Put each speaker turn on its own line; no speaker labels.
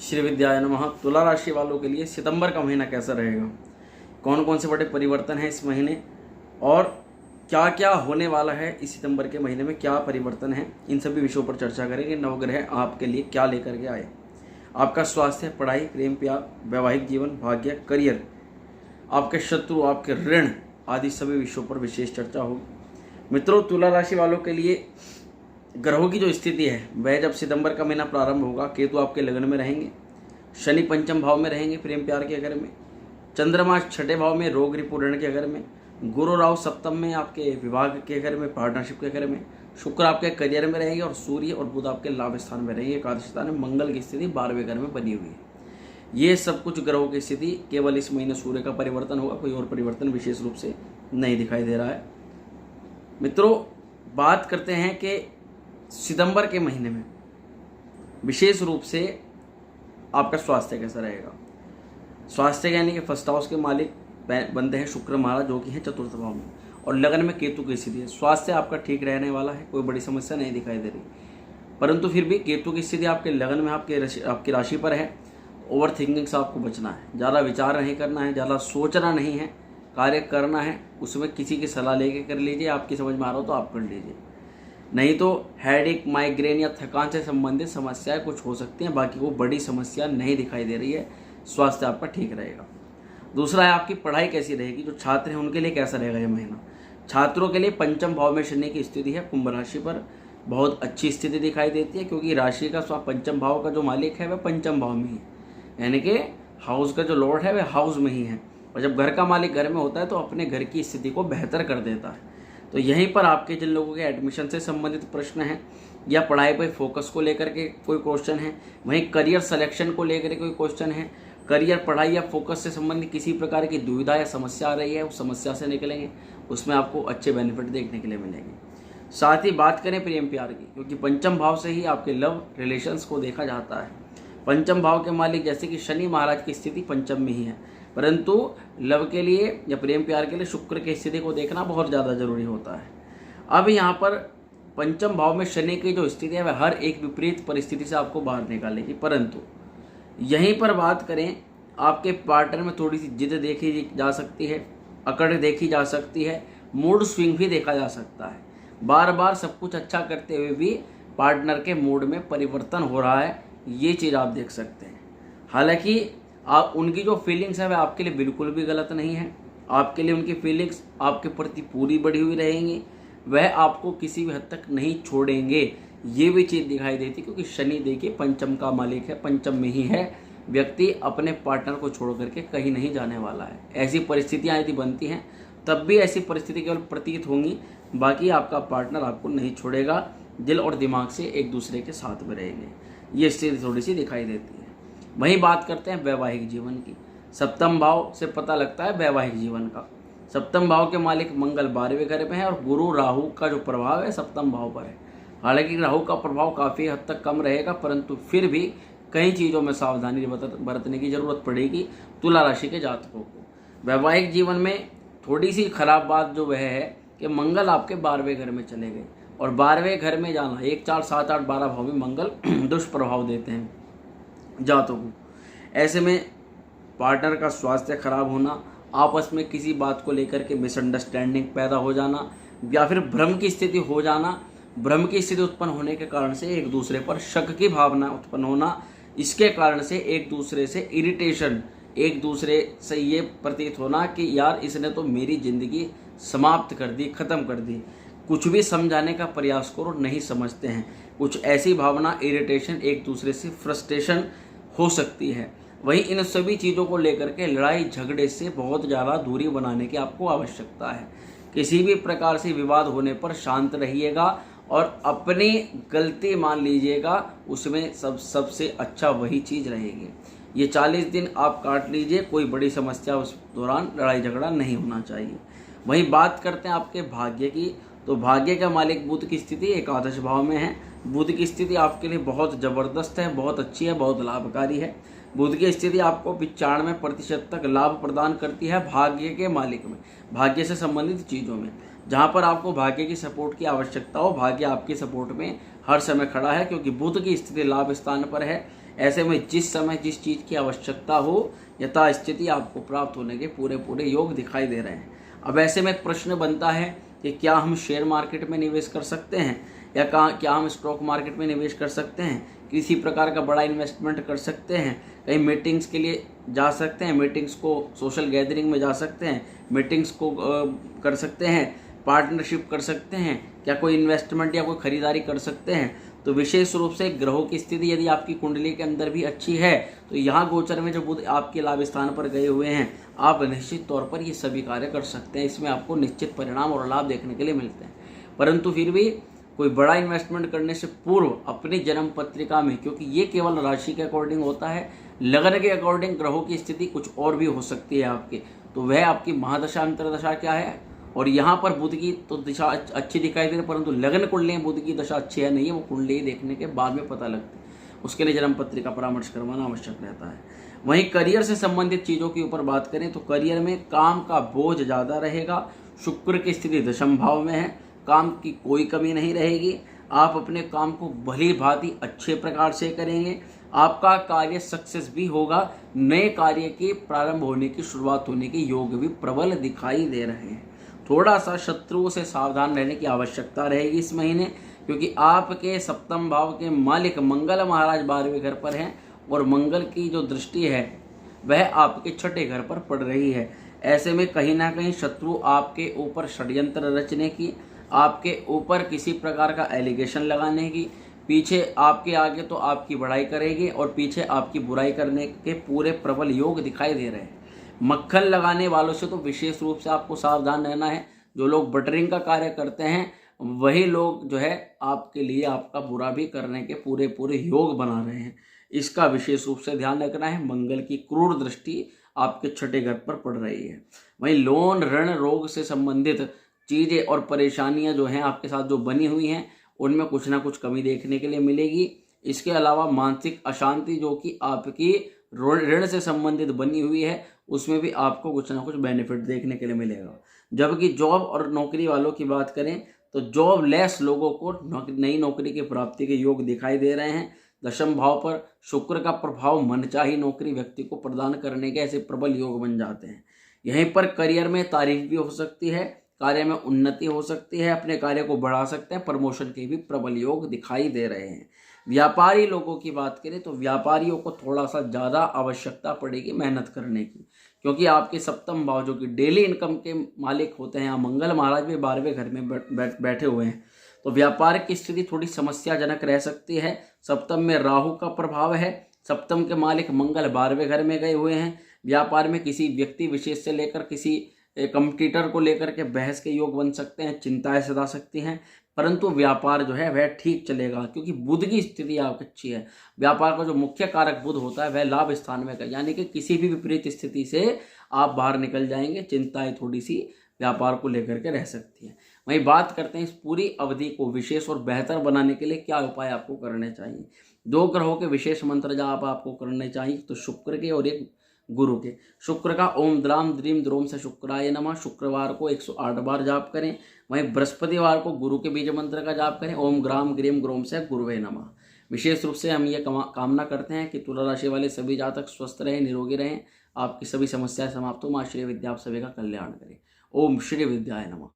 श्री विद्याय नमः। तुला राशि वालों के लिए सितंबर का महीना कैसा रहेगा, कौन कौन से बड़े परिवर्तन हैं इस महीने और क्या क्या होने वाला है इस सितंबर के महीने में, क्या परिवर्तन है, इन सभी विषयों पर चर्चा करेंगे। नवग्रह आपके लिए क्या लेकर के आए, आपका स्वास्थ्य, पढ़ाई, प्रेम प्यार, वैवाहिक जीवन, भाग्य, करियर, आपके शत्रु, आपके ऋण आदि सभी विषयों पर विशेष चर्चा होगी। मित्रों, तुला राशि वालों के लिए ग्रहों की जो स्थिति है वह जब सितंबर का महीना प्रारंभ होगा, केतु आपके लगन में रहेंगे, शनि पंचम भाव में रहेंगे प्रेम प्यार के घर में, चंद्रमा छठे भाव में रोग रिपु ऋण के घर में, गुरु राहु सप्तम में आपके विभाग के घर में, पार्टनरशिप के घर में, शुक्र आपके करियर में रहेंगे और सूर्य और बुध आपके लाभ स्थान में रहेंगे। एकादश स्थान में मंगल की स्थिति 12वें घर में बनी हुई है। ये सब कुछ ग्रहों की स्थिति, केवल इस महीने सूर्य का परिवर्तन होगा, कोई और परिवर्तन विशेष रूप से नहीं दिखाई दे रहा है। मित्रों, बात करते हैं कि सितंबर के महीने में विशेष रूप से आपका स्वास्थ्य कैसा रहेगा। स्वास्थ्य यानी कि फर्स्ट हाउस के मालिक बनते हैं शुक्र महाराज, जो कि है चतुर्थ भाव में, और लगन में केतु की स्थिति है। स्वास्थ्य आपका ठीक रहने वाला है, कोई बड़ी समस्या नहीं दिखाई दे रही, परंतु फिर भी केतु की स्थिति आपके लगन में आपकी राशि पर है। ओवर थिंकिंग से आपको बचना है, ज़्यादा विचार नहीं करना है, ज़्यादा सोचना नहीं है, कार्य करना है उसमें किसी की सलाह लेके कर लीजिए। आपकी समझ में आ रहा हो तो आप कर लीजिए, नहीं तो हेडेक, माइग्रेन या थकान से संबंधित समस्याएं कुछ हो सकती हैं, बाकी वो बड़ी समस्या नहीं दिखाई दे रही है। स्वास्थ्य आपका ठीक रहेगा। दूसरा है आपकी पढ़ाई कैसी रहेगी, जो छात्र हैं उनके लिए कैसा रहेगा ये महीना। छात्रों के लिए पंचम भाव में शनि की स्थिति है, कुंभ राशि पर बहुत अच्छी स्थिति दिखाई देती है, क्योंकि राशि का पंचम भाव का जो मालिक है वह पंचम भाव में ही है, यानी कि हाउस का जो लॉर्ड है वह हाउस में ही है, और जब घर का मालिक घर में होता है तो अपने घर की स्थिति को बेहतर कर देता है। तो यहीं पर आपके जिन लोगों के एडमिशन से संबंधित प्रश्न हैं या पढ़ाई पर फोकस को लेकर के कोई क्वेश्चन है, वहीं करियर सिलेक्शन को लेकर के कोई क्वेश्चन है, करियर, पढ़ाई या फोकस से संबंधित किसी प्रकार की दुविधा या समस्या आ रही है, उस समस्या से निकलेंगे, उसमें आपको अच्छे बेनिफिट देखने के लिए मिलेंगे। साथ ही बात करें प्रेम प्यार की, क्योंकि पंचम भाव से ही आपके लव रिलेशंस को देखा जाता है। पंचम भाव के मालिक जैसे कि शनि महाराज की स्थिति पंचम में ही है, परंतु लव के लिए या प्रेम प्यार के लिए शुक्र की स्थिति को देखना बहुत ज़्यादा जरूरी होता है। अब यहाँ पर पंचम भाव में शनि की जो स्थिति है वह हर एक विपरीत परिस्थिति से आपको बाहर निकालेगी, परंतु यहीं पर बात करें आपके पार्टनर में थोड़ी सी जिद देखी जा सकती है, अकड़ देखी जा सकती है, मूड स्विंग भी देखा जा सकता है। बार बार सब कुछ अच्छा करते हुए भी पार्टनर के मूड में परिवर्तन हो रहा है, ये चीज़ आप देख सकते हैं। हालांकि आप उनकी जो फीलिंग्स है वह आपके लिए बिल्कुल भी गलत नहीं है, आपके लिए उनकी फीलिंग्स आपके प्रति पूरी बढ़ी हुई रहेंगी, वह आपको किसी भी हद तक नहीं छोड़ेंगे, ये भी चीज़ दिखाई देती, क्योंकि शनि देखिए पंचम का मालिक है, पंचम में ही है। व्यक्ति अपने पार्टनर को छोड़ करके कहीं नहीं जाने वाला है। ऐसी परिस्थितियाँ यदि बनती हैं तब भी ऐसी परिस्थिति केवल प्रतीत होंगी, बाकी आपका पार्टनर आपको नहीं छोड़ेगा, दिल और दिमाग से एक दूसरे के साथ में रहेंगे, ये स्थिति थोड़ी सी दिखाई देती है। वहीं बात करते हैं वैवाहिक जीवन की। सप्तम भाव से पता लगता है वैवाहिक जीवन का। सप्तम भाव के मालिक मंगल 12वें घर में है और गुरु राहु का जो प्रभाव है सप्तम भाव पर है। हालांकि राहु का प्रभाव काफ़ी हद तक कम रहेगा, परंतु फिर भी कई चीज़ों में सावधानी बरतने की जरूरत पड़ेगी तुला राशि के जातकों को। वैवाहिक जीवन में थोड़ी सी खराब बात जो वह है कि मंगल आपके 12वें घर में चले गए, और 12वें घर में जाना 1, 4, 7, 8, 12 भाव में मंगल दुष्प्रभाव देते हैं जातकों को। ऐसे में पार्टनर का स्वास्थ्य खराब होना, आपस में किसी बात को लेकर के मिसअंडरस्टैंडिंग पैदा हो जाना, या फिर भ्रम की स्थिति हो जाना, भ्रम की स्थिति उत्पन्न होने के कारण से एक दूसरे पर शक की भावना उत्पन्न होना, इसके कारण से एक दूसरे से इरिटेशन, एक दूसरे से ये प्रतीत होना कि यार इसने तो मेरी ज़िंदगी समाप्त कर दी, ख़त्म कर दी। कुछ भी समझाने का प्रयास करो नहीं समझते हैं, कुछ ऐसी भावना, इरिटेशन, एक दूसरे से फ्रस्ट्रेशन हो सकती है। वहीं इन सभी चीज़ों को लेकर के लड़ाई झगड़े से बहुत ज़्यादा दूरी बनाने की आपको आवश्यकता है। किसी भी प्रकार से विवाद होने पर शांत रहिएगा और अपनी गलती मान लीजिएगा, उसमें सबसे अच्छा वही चीज़ रहेगी। ये 40 दिन आप काट लीजिए, कोई बड़ी समस्या उस दौरान लड़ाई झगड़ा नहीं होना चाहिए। वहीं बात करते हैं आपके भाग्य की, तो भाग्य का मालिक बुध की स्थिति एकादश भाव में है। बुध की स्थिति आपके लिए बहुत ज़बरदस्त है, बहुत अच्छी है, बहुत लाभकारी है। बुध की स्थिति आपको 95% तक लाभ प्रदान करती है भाग्य के मालिक में, भाग्य से संबंधित चीज़ों में। जहाँ पर आपको भाग्य की सपोर्ट की आवश्यकता हो, भाग्य आपकी सपोर्ट में हर समय खड़ा है, क्योंकि बुध की स्थिति लाभ स्थान पर है। ऐसे में जिस समय जिस चीज़ की आवश्यकता हो यथास्थिति आपको प्राप्त होने के पूरे पूरे योग दिखाई दे रहे हैं। अब ऐसे में एक प्रश्न बनता है कि क्या हम शेयर मार्केट में निवेश कर सकते हैं या क्या हम स्टॉक मार्केट में निवेश कर सकते हैं, किसी प्रकार का बड़ा इन्वेस्टमेंट कर सकते हैं, कहीं मीटिंग्स के लिए जा सकते हैं, मीटिंग्स को सोशल गैदरिंग में जा सकते हैं, मीटिंग्स को कर सकते हैं, पार्टनरशिप कर सकते हैं, क्या कोई इन्वेस्टमेंट या कोई खरीदारी कर सकते हैं। तो विशेष रूप से ग्रहों की स्थिति यदि आपकी कुंडली के अंदर भी अच्छी है तो यहाँ गोचर में जो बुध आपके लाभ स्थान पर गए हुए हैं आप निश्चित तौर पर ये सभी कार्य कर सकते हैं। इसमें आपको निश्चित परिणाम और लाभ देखने के लिए मिलते हैं। परंतु फिर भी कोई बड़ा इन्वेस्टमेंट करने से पूर्व अपनी जन्म पत्रिका में, क्योंकि ये केवल राशि के अकॉर्डिंग होता है, लगन के अकॉर्डिंग ग्रहों की स्थिति कुछ और भी हो सकती है आपके, तो वह आपकी महादशा अंतरदशा क्या है और यहाँ पर बुध की तो दिशा अच्छी दिखाई दे रही है, परंतु लग्न कुंडली में बुध की दशा अच्छी है नहीं है वो कुंडली देखने के बाद में पता लगती है। उसके लिए जन्म पत्रिका परामर्श करवाना आवश्यक रहता है। वहीं करियर से संबंधित चीज़ों के ऊपर बात करें तो करियर में काम का बोझ ज़्यादा रहेगा। शुक्र की स्थिति दशम भाव में है, काम की कोई कमी नहीं रहेगी। आप अपने काम को भली भांति अच्छे प्रकार से करेंगे, आपका कार्य सक्सेस भी होगा। नए कार्य के प्रारंभ होने की शुरुआत होने के योग भी प्रबल दिखाई दे रहे हैं। थोड़ा सा शत्रुओं से सावधान रहने की आवश्यकता रहेगी इस महीने, क्योंकि आपके सप्तम भाव के मालिक मंगल महाराज 12वें घर पर हैं और मंगल की जो दृष्टि है वह आपके छठे घर पर पड़ रही है। ऐसे में कहीं ना कहीं शत्रु आपके ऊपर षड्यंत्र रचने की, आपके ऊपर किसी प्रकार का एलिगेशन लगाने की, पीछे आपके आगे तो आपकी बड़ाई करेगी और पीछे आपकी बुराई करने के पूरे प्रबल योग दिखाई दे रहे हैं। मक्खन लगाने वालों से तो विशेष रूप से आपको सावधान रहना है। जो लोग बटरिंग का कार्य करते हैं वही लोग जो है आपके लिए आपका बुरा भी करने के पूरे पूरे योग बना रहे हैं, इसका विशेष रूप से ध्यान रखना है। मंगल की क्रूर दृष्टि आपके छठे घर पर पड़ रही है। वहीं लोन ऋण रोग से संबंधित चीज़ें और परेशानियां जो हैं आपके साथ जो बनी हुई हैं उनमें कुछ ना कुछ कमी देखने के लिए मिलेगी। इसके अलावा मानसिक अशांति जो कि आपकी ऋण से संबंधित बनी हुई है उसमें भी आपको कुछ ना कुछ बेनिफिट देखने के लिए मिलेगा। जबकि जॉब और नौकरी वालों की बात करें तो जॉब लेस लोगों को नई नौकरी की प्राप्ति के योग दिखाई दे रहे हैं। दशम भाव पर शुक्र का प्रभाव मनचाही नौकरी व्यक्ति को प्रदान करने के ऐसे प्रबल योग बन जाते हैं। यहीं पर करियर में तारीफ भी हो सकती है, कार्य में उन्नति हो सकती है, अपने कार्य को बढ़ा सकते हैं, प्रमोशन के भी प्रबल योग दिखाई दे रहे हैं। व्यापारी लोगों की बात करें तो व्यापारियों को थोड़ा सा ज़्यादा आवश्यकता पड़ेगी मेहनत करने की, क्योंकि आपके सप्तम भाव जो कि डेली इनकम के मालिक होते हैं, मंगल महाराज भी 12वें घर में बैठे हुए हैं, तो व्यापार की स्थिति थोड़ी समस्याजनक रह सकती है। सप्तम में राहु का प्रभाव है, सप्तम के मालिक मंगल 12वें घर में गए हुए हैं। व्यापार में किसी व्यक्ति विशेष से लेकर किसी कंपटीटर को लेकर के बहस के योग बन सकते हैं, चिंताएं सता सकती हैं, परंतु व्यापार जो है वह ठीक चलेगा क्योंकि बुध की स्थिति आपकी अच्छी है। व्यापार का जो मुख्य कारक बुध होता है वह लाभ स्थान में, यानी कि किसी भी विपरीत स्थिति से आप बाहर निकल जाएंगे। चिंताएं थोड़ी सी व्यापार को लेकर के रह सकती है। वहीं बात करते हैं इस पूरी अवधि को विशेष और बेहतर बनाने के लिए क्या उपाय आपको करने चाहिए। 2 ग्रहों के विशेष मंत्र जाप आपको करने चाहिए, तो शुक्र के और एक गुरु के। शुक्र का ओम द्राम द्रीम द्रोम से शुक्राय नमः शुक्रवार को 108 बार जाप करें। वहीं बृहस्पतिवार को गुरु के बीज मंत्र का जाप करें, ओम ग्राम ग्रीम ग्रोम से गुरुवे नमः। विशेष रूप से हम ये कामना करते हैं कि तुला राशि वाले सभी जातक स्वस्थ रहें, निरोगी रहें, आपकी सभी समस्याएं समाप्त हो। मां श्री विद्या आप सभी का कल्याण करें। ओम श्री विद्याय नमः।